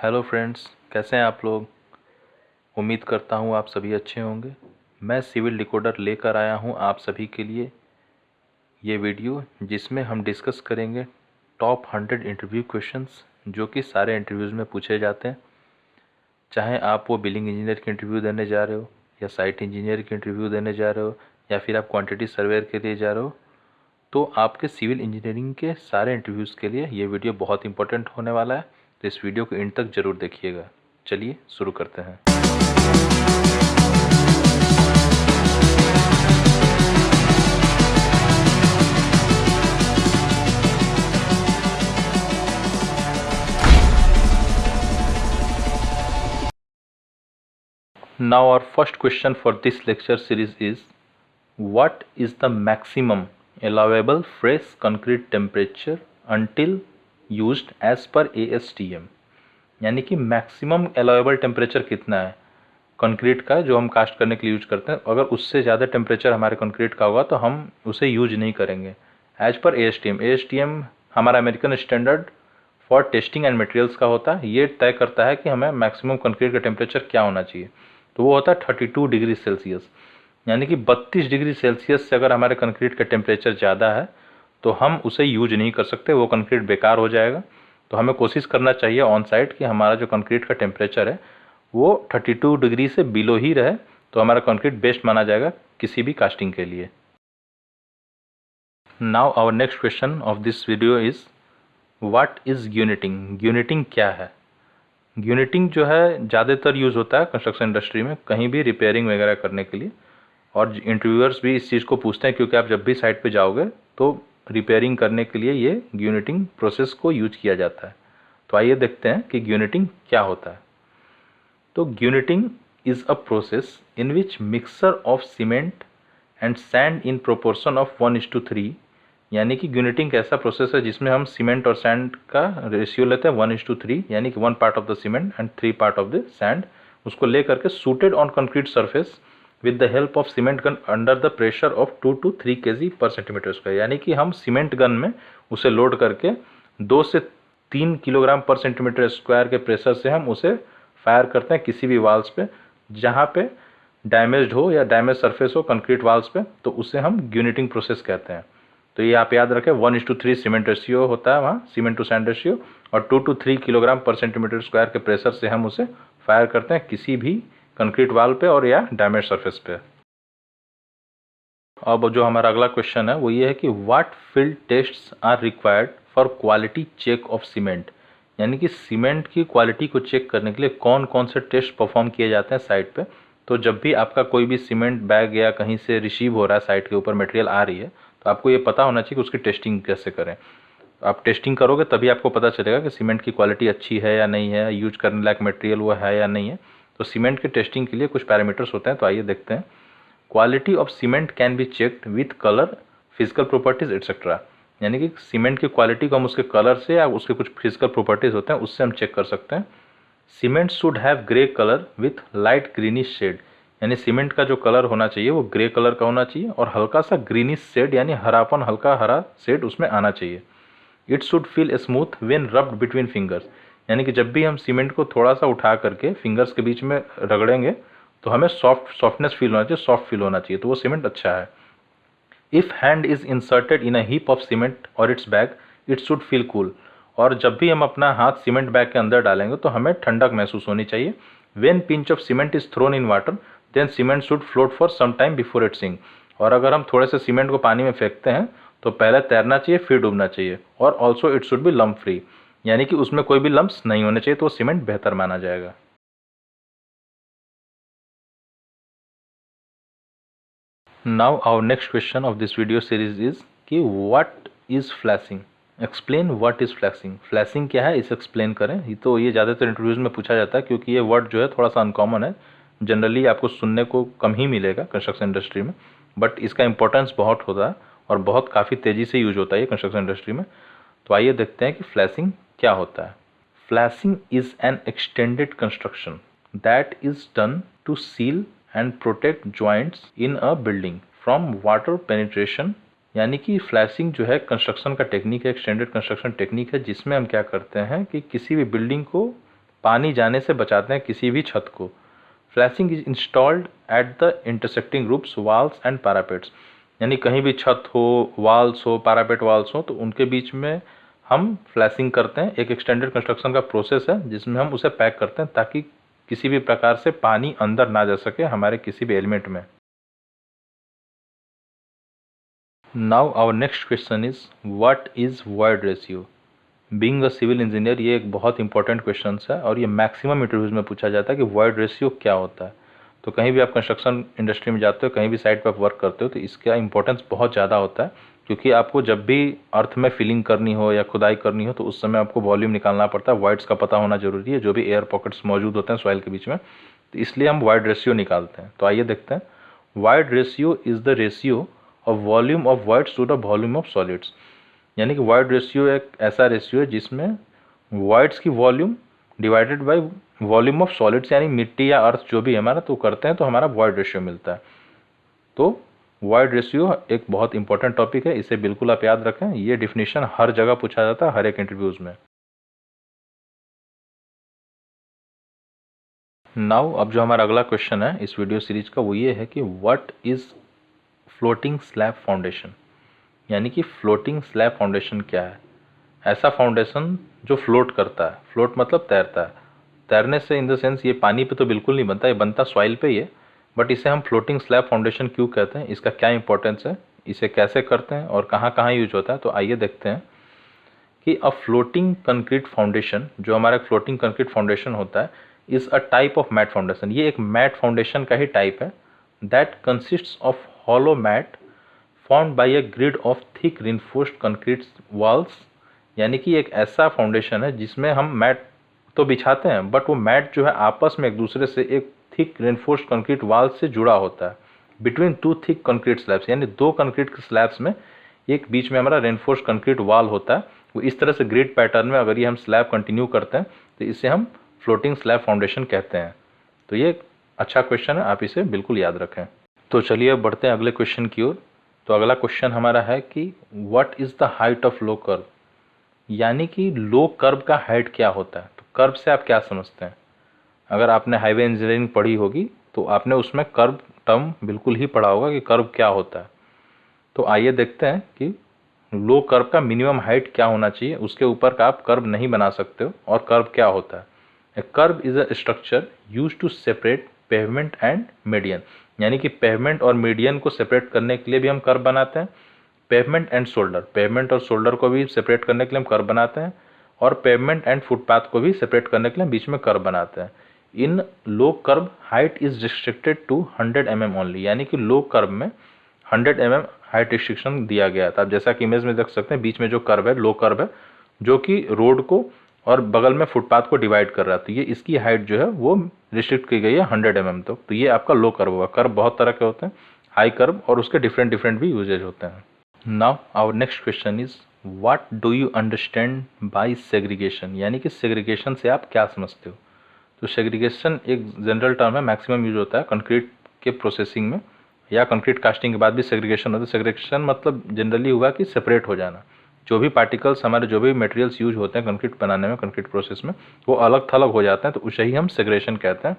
Hello friends, कैसे हैं आप लोग। उम्मीद करता हूँ आप सभी अच्छे होंगे। मैं सिविल डिकोडर लेकर आया हूँ आप सभी के लिए ये वीडियो, जिसमें हम डिस्कस करेंगे टॉप 100 इंटरव्यू क्वेश्चंस जो कि सारे इंटरव्यूज़ में पूछे जाते हैं। चाहे आप वो बिलिंग इंजीनियर की इंटरव्यू देने जा रहे हो, या साइट इंजीनियर की इंटरव्यू देने जा रहे हो, या फिर आप क्वांटिटी सर्वेयर के लिए जा रहे हो, तो आपके सिविल इंजीनियरिंग के सारे इंटरव्यूज़ के लिए ये वीडियो बहुत इंपॉर्टेंट होने वाला है। तो इस वीडियो को एंड तक ज़रूर देखिएगा। चलिए शुरू करते हैं। Now our first question for this lecture series is, what is the maximum allowable fresh concrete temperature until used as per ASTM। यानी कि मैक्सिमम अलाउेबल टेम्परेचर कितना है कंक्रीट का जो हम कास्ट करने के लिए यूज करते हैं। अगर उससे ज़्यादा टेम्परेचर हमारे कंक्रीट का होगा तो हम उसे यूज नहीं करेंगे एज पर ASTM। ASTM हमारा American standard for testing and materials का होता है। ये तय करता है कि हमें मैक्सिमम कंक्रीट का टेम्परेचर क्या होना चाहिए। तो वो होता है 32 डिग्री सेल्सियस। यानी कि 32 डिग्री सेल्सियस से अगर हमारे कंक्रीट का टेम्परेचर ज़्यादा है तो हम उसे यूज नहीं कर सकते, वो कंक्रीट बेकार हो जाएगा। तो हमें कोशिश करना चाहिए ऑन साइट कि हमारा जो कंक्रीट का टेम्परेचर है वो 32 डिग्री से बिलो ही रहे, तो हमारा कंक्रीट बेस्ट माना जाएगा किसी भी कास्टिंग के लिए। Now our next question of this video is, what is uniting. Uniting क्या है। यूनिटिंग जो है ज़्यादातर यूज़ होता है कंस्ट्रक्शन इंडस्ट्री में, कहीं भी रिपेयरिंग वगैरह करने के लिए। और इंटरव्यूअर्स भी इस चीज़ को पूछते हैं क्योंकि आप जब भी साइट पे जाओगे तो रिपेयरिंग करने के लिए ये यूनिटिंग प्रोसेस को यूज किया जाता है। तो आइए देखते हैं कि यूनिटिंग क्या होता है। तो uniting is a process in which mixer of cement and sand in proportion of 1:3। यानी कि यूनिटिंग एक ऐसा प्रोसेस है जिसमें हम सीमेंट और सैंड का रेशियो लेते हैं 1:3, यानी कि 1 part of the cement and 3 part of the sand. उसको लेकर के suited on concrete surface with the help of cement gun under the pressure of 2 to 3 kg पर सेंटीमीटर स्क्वायर। यानी कि हम सीमेंट गन में उसे लोड करके 2 से 3 किलोग्राम पर सेंटीमीटर स्क्वायर के प्रेशर से हम उसे फायर करते हैं किसी भी वाल्स पे जहाँ पे डैमेज्ड हो या डैमेज सरफेस हो कंक्रीट वाल्स पे, तो उसे हम यूनिटिंग प्रोसेस कहते हैं। तो ये आप याद रखें, 1:3 सीमेंट रेशियो होता है वहाँ, सीमेंट टू सैंड रेशियो, और 2 to 3 किलोग्राम पर सेंटीमीटर स्क्वायर के प्रेशर से हम उसे फायर करते हैं किसी भी कंक्रीट वाल पे और या डैमेज सरफेस पे। अब जो हमारा अगला क्वेश्चन है वो ये है कि what field tests are required for quality check of cement. यानी कि सीमेंट की क्वालिटी को चेक करने के लिए कौन कौन से टेस्ट परफॉर्म किए जाते हैं साइट पे। तो जब भी आपका कोई भी सीमेंट बैग या कहीं से रिसीव हो रहा है, साइट के ऊपर मटेरियल आ रही है, तो आपको ये पता होना चाहिए कि उसकी टेस्टिंग कैसे करें। आप टेस्टिंग करोगे तभी आपको पता चलेगा कि सीमेंट की क्वालिटी अच्छी है या नहीं है, यूज करने लायक मटेरियल वो है या नहीं है। तो सीमेंट की टेस्टिंग के लिए कुछ पैरामीटर्स होते हैं, तो आइए देखते हैं। Quality of cement can be checked with colour, physical properties etcetera. यानी कि सीमेंट की क्वालिटी को हम उसके कलर से या उसके कुछ फिजिकल प्रॉपर्टीज होते हैं उससे हम चेक कर सकते हैं। Cement should have grey colour with light greenish shade. यानी सीमेंट का जो कलर होना चाहिए वो ग्रे कलर का होना चाहिए और हल्का सा ग्रीनिश शेड यानी हरापन, हल्का हरा शेड उसमें आना चाहिए। It should feel smooth when rubbed between fingers. यानी कि जब भी हम सीमेंट को थोड़ा सा उठा करके फिंगर्स के बीच में रगड़ेंगे तो हमें सॉफ्टनेस फील होना चाहिए, सॉफ्ट फील होना चाहिए, तो वो सीमेंट अच्छा है। If hand is inserted in a heap of cement और its bag, it should feel cool. और जब भी हम अपना हाथ सीमेंट बैग के अंदर डालेंगे तो हमें ठंडक महसूस होनी चाहिए। When pinch of cement is thrown in water then cement should float for some time before it sink. और अगर हम थोड़े से सीमेंट को पानी में फेंकते हैं तो पहले तैरना चाहिए फिर डूबना चाहिए। और also it should be lump free, यानी कि उसमें कोई भी लम्प्स नहीं होने चाहिए, तो वो सीमेंट बेहतर माना जाएगा। Now our next question of this video series is कि what is flashing. Explain what is flashing. Flashing क्या है इसे एक्सप्लेन करें। ये ज़्यादातर इंटरव्यूज़ में पूछा जाता है क्योंकि ये वर्ड जो है थोड़ा सा अनकॉमन है, जनरली आपको सुनने को कम ही मिलेगा कंस्ट्रक्शन इंडस्ट्री में, बट इसका इंपॉर्टेंस बहुत होता है और बहुत काफ़ी तेज़ी से यूज होता है ये कंस्ट्रक्शन इंडस्ट्री में। तो आइए देखते हैं कि फ्लैशिंग क्या होता है। Flashing is an extended construction that is done to seal and protect joints in a building from water penetration. यानी कि फ्लैशिंग जो है कंस्ट्रक्शन का टेक्निक है, एक्सटेंडेड कंस्ट्रक्शन टेक्निक है, जिसमें हम क्या करते हैं कि किसी भी बिल्डिंग को पानी जाने से बचाते हैं किसी भी छत को। Flashing is installed at the intersecting roofs, walls and parapets, यानी कहीं भी छत हो, वॉल्स हो, पैरापेट वॉल्स हो, तो उनके बीच में हम फ्लैशिंग करते हैं। एक एक्सटेंडेड कंस्ट्रक्शन का प्रोसेस है जिसमें हम उसे पैक करते हैं ताकि किसी भी प्रकार से पानी अंदर ना जा सके हमारे किसी भी एलिमेंट में। Now our next question is what is void ratio. Being a civil engineer ये एक बहुत इंपॉर्टेंट क्वेश्चन है और ये मैक्सिमम इंटरव्यूज में पूछा जाता है कि वॉइड रेशियो क्या होता है। तो कहीं भी आप कंस्ट्रक्शन इंडस्ट्री में जाते हो, कहीं भी साइट पर आप वर्क करते हो, तो इसका इंपॉर्टेंस बहुत ज़्यादा होता है, क्योंकि आपको जब भी अर्थ में फिलिंग करनी हो या खुदाई करनी हो तो उस समय आपको वॉल्यूम निकालना पड़ता है। वॉइड्स का पता होना जरूरी है, जो भी एयर पॉकेट्स मौजूद होते हैं सॉइल के बीच में, तो इसलिए हम वॉइड रेशियो निकालते हैं। तो आइए देखते हैं। Void ratio is the ratio of volume of voids to the volume of solids, यानी कि वॉइड रेशियो एक ऐसा रेशियो है जिसमें वॉइड्स की volume divided by volume of solids, यानी मिट्टी या अर्थ जो भी हमारा तो करते हैं तो हमारा वॉइड रेशियो मिलता है। तो वॉइड रेशियो एक बहुत इंपॉर्टेंट टॉपिक है, इसे बिल्कुल आप याद रखें। ये डिफिनीशन हर जगह पूछा जाता है, हर एक इंटरव्यूज में। नाउ अब जो हमारा अगला क्वेश्चन है इस वीडियो सीरीज का वो ये है कि what is floating slab foundation, यानी कि फ्लोटिंग स्लैब फाउंडेशन क्या है। ऐसा फाउंडेशन जो फ्लोट करता है, फ्लोट मतलब तैरता है। तैरने से इन द सेंस ये पानी पे तो बिल्कुल नहीं बनता, ये बनता सॉइल पे ही है, बट इसे हम फ्लोटिंग स्लैब फाउंडेशन क्यों कहते हैं, इसका क्या इंपॉर्टेंस है, इसे कैसे करते हैं और कहाँ कहाँ यूज होता है। तो आइए देखते हैं कि अ फ्लोटिंग कंक्रीट फाउंडेशन, जो हमारा फ्लोटिंग कंक्रीट फाउंडेशन होता है, is a type of mat foundation. ये एक मैट फाउंडेशन का ही टाइप है। That consists of hollow mat formed by a grid of thick reinforced concrete walls, यानी कि एक ऐसा फाउंडेशन है जिसमें हम मैट तो बिछाते हैं बट वो मैट जो है आपस में एक दूसरे से एक थिक रेनफोर्स्ड कंक्रीट वाल से जुड़ा होता है। Between two thick concrete slabs, यानी दो कंक्रीट के स्लैब्स में एक बीच में हमारा रेनफोर्स्ड कंक्रीट वाल होता है। वो इस तरह से ग्रिड पैटर्न में अगर ये हम स्लैब कंटिन्यू करते हैं तो इसे हम फ्लोटिंग स्लैब फाउंडेशन कहते हैं। तो ये अच्छा क्वेश्चन है, आप इसे बिल्कुल याद रखें। तो चलिए अब बढ़ते हैं अगले क्वेश्चन की ओर। तो अगला क्वेश्चन हमारा है कि what is the height of low curve, यानी कि लो कर्व का हाइट क्या होता है। तो कर्व से आप क्या समझते हैं। अगर आपने हाईवे इंजीनियरिंग पढ़ी होगी तो आपने उसमें कर्व टर्म बिल्कुल ही पढ़ा होगा कि कर्व क्या होता है। तो आइए देखते हैं कि लो कर्व का मिनिमम हाइट क्या होना चाहिए, उसके ऊपर का आप कर्व नहीं बना सकते हो। और कर्व क्या होता है। A kerb is a structure use to separate pavement and median, यानी कि पेवमेंट और मीडियन को सेपरेट करने के लिए भी हम कर्व बनाते हैं। पेवमेंट एंड शोल्डर, पेवमेंट और शोल्डर को भी सेपरेट करने के लिए हम कर्व बनाते हैं। और पेवमेंट एंड फुटपाथ को भी सेपरेट करने के लिए बीच में कर्व बनाते हैं। In low kerb height is restricted to 100 mm only, यानी कि लो कर्व में 100 mm हाइट रिस्ट्रिक्शन दिया गया था। आप जैसा कि इमेज में देख सकते हैं, बीच में जो कर्व है लो कर्व है, जो कि रोड को और बगल में फुटपाथ को डिवाइड कर रहा है। तो ये इसकी हाइट जो है वो रिस्ट्रिक्ट की गई है 100 mm तक। तो ये आपका लो कर्व हुआ। कर्व बहुत तरह के होते हैं, हाई कर्व और उसके डिफरेंट भी यूजेज होते हैं। Now our next question is what do you understand by segregation, यानी कि सेग्रीगेशन से आप क्या समझते हो। तो सेग्रीगेशन एक जनरल टर्म है, मैक्सिमम यूज होता है कंक्रीट के प्रोसेसिंग में, या कंक्रीट कास्टिंग के बाद भी सेग्रीगेशन होता है। सेग्रीगेशन मतलब जनरली हुआ कि सेपरेट हो जाना। जो भी पार्टिकल्स हमारे जो भी मटेरियल्स यूज होते हैं कंक्रीट बनाने में, कंक्रीट प्रोसेस में, वो अलग थलग हो जाते हैं, तो उसे ही हम सेग्रीगेशन कहते हैं।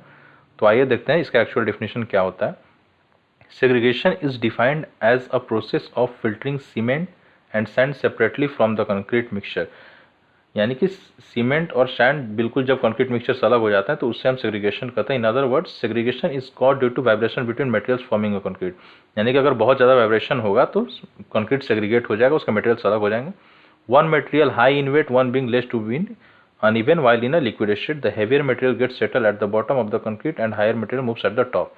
तो आइए देखते हैं इसका एक्चुअल डेफिनेशन क्या होता है। Segregation is defined as a process of filtering cement and sand separately from the concrete mixture, यानी कि सीमेंट और सैंड बिल्कुल जब कंक्रीट मिक्सचर से अलग हो जाता है तो उससे हम सेग्रीगेशन करते हैं। In other words segregation is called due to vibration between materials forming a concrete, यानी कि अगर बहुत ज़्यादा वाइब्रेशन होगा तो कंक्रीट सेग्रीगेट हो जाएगा, उसके मटेरियल्स अलग हो जाएंगे। One material high in weight, one being less to been uneven while in a liquid state, the heavier material gets settled at the bottom of the concrete and higher material moves at the top,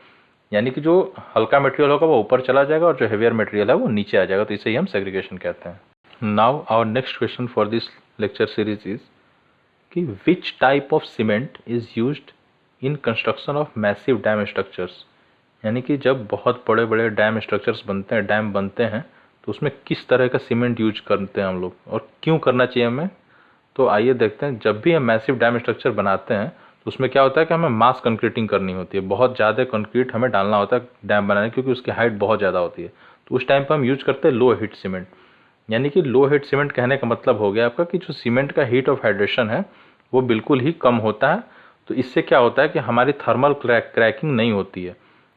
यानी कि जो हल्का material होगा वो ऊपर चला जाएगा और जो हेवियर मटेरियल है वो नीचे आ जाएगा। तो इसे ही हम सेग्रीगेशन कहते हैं। Now our next question for this lecture series is कि which type of cement is used in construction of massive dam structures, यानी कि जब बहुत बड़े बड़े डैम स्ट्रक्चर्स बनते हैं, डैम बनते हैं, तो उसमें किस तरह का सीमेंट यूज करते हैं हम लोग और क्यों करना चाहिए हमें। तो आइए देखते हैं। जब भी हम मैसिव डैम स्ट्रक्चर बनाते हैं तो उसमें क्या होता है कि हमें मास कंक्रीटिंग करनी होती है, बहुत ज़्यादा कंक्रीट हमें डालना होता है डैम बनाने, क्योंकि उसकी हाइट बहुत ज़्यादा होती है। तो उस टाइम पर हम यूज करते हैं लो हीट सीमेंट, यानी कि लो हीट सीमेंट कहने का मतलब हो गया आपका कि जो सीमेंट का हीट ऑफ हाइड्रेशन है वो बिल्कुल ही कम होता है तो इससे क्या होता है कि हमारी थर्मल क्रैकिंग नहीं होती है।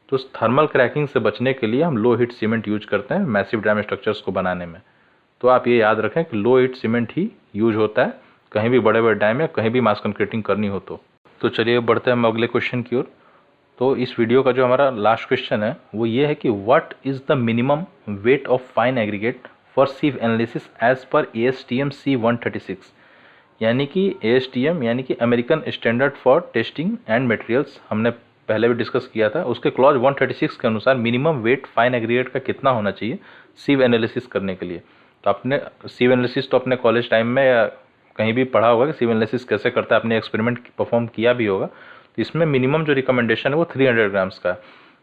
तो उस थर्मल क्रैकिंग से बचने के लिए हम लो हीट सीमेंट यूज करते हैं मैसिव डैम स्ट्रक्चर्स को बनाने में। तो आप ये याद रखें कि लो हीट सीमेंट ही यूज होता है कहीं भी बड़े बड़े डैम या कहीं भी मास कंक्रीटिंग करनी हो तो चलिए बढ़ते हैं हम अगले क्वेश्चन की ओर। तो इस वीडियो का जो हमारा लास्ट क्वेश्चन है वो ये है कि what is the minimum weight of fine aggregate for sieve analysis as per ASTM C136, यानी कि ASTM यानी कि American standard for testing and materials, हमने पहले भी डिस्कस किया था। उसके क्लॉज 136 के अनुसार मिनिमम वेट फाइन एग्रीगेट का कितना होना चाहिए सीव एनालिसिस करने के लिए। तो आपने सीव एनालिसिस तो अपने कॉलेज टाइम में या कहीं भी पढ़ा होगा कि सीव एनालिसिस कैसे करता है, आपने एक्सपेरिमेंट परफॉर्म किया भी होगा। तो इसमें मिनिमम जो रिकमेंडेशन है वो 300 ग्राम्स का,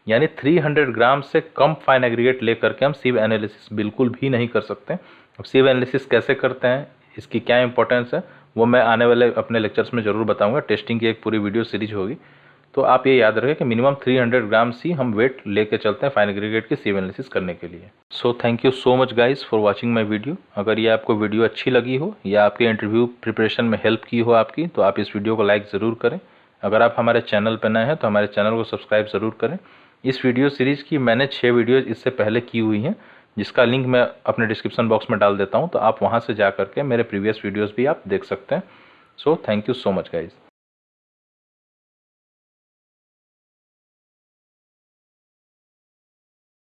यानी 300 ग्राम से कम फाइन एग्रीगेट लेकर के हम सीव एनालिसिस बिल्कुल भी नहीं कर सकते। अब सीव एनालिसिस कैसे करते हैं, इसकी क्या इंपॉर्टेंस है, वो मैं आने वाले अपने लेक्चर्स में ज़रूर बताऊंगा। टेस्टिंग की एक पूरी वीडियो सीरीज होगी। तो आप ये याद रखें कि मिनिमम 300 ग्राम्स ही हम वेट लेके चलते हैं फाइन एग्रीगेट की सीव एनालिसिस करने के लिए। So thank you so much guys for watching my video. अगर ये आपको वीडियो अच्छी लगी हो या आपके इंटरव्यू प्रिपरेशन में हेल्प की हो आपकी, तो आप इस वीडियो को लाइक ज़रूर करें। अगर आप हमारे चैनल पर नए हैं तो हमारे चैनल को सब्सक्राइब ज़रूर करें। इस वीडियो सीरीज़ की मैंने 6 वीडियोज़ इससे पहले की हुई हैं, जिसका लिंक मैं अपने डिस्क्रिप्शन बॉक्स में डाल देता हूँ, तो आप वहाँ से जा करके मेरे प्रीवियस वीडियोज़ भी आप देख सकते हैं। So thank you so much guys.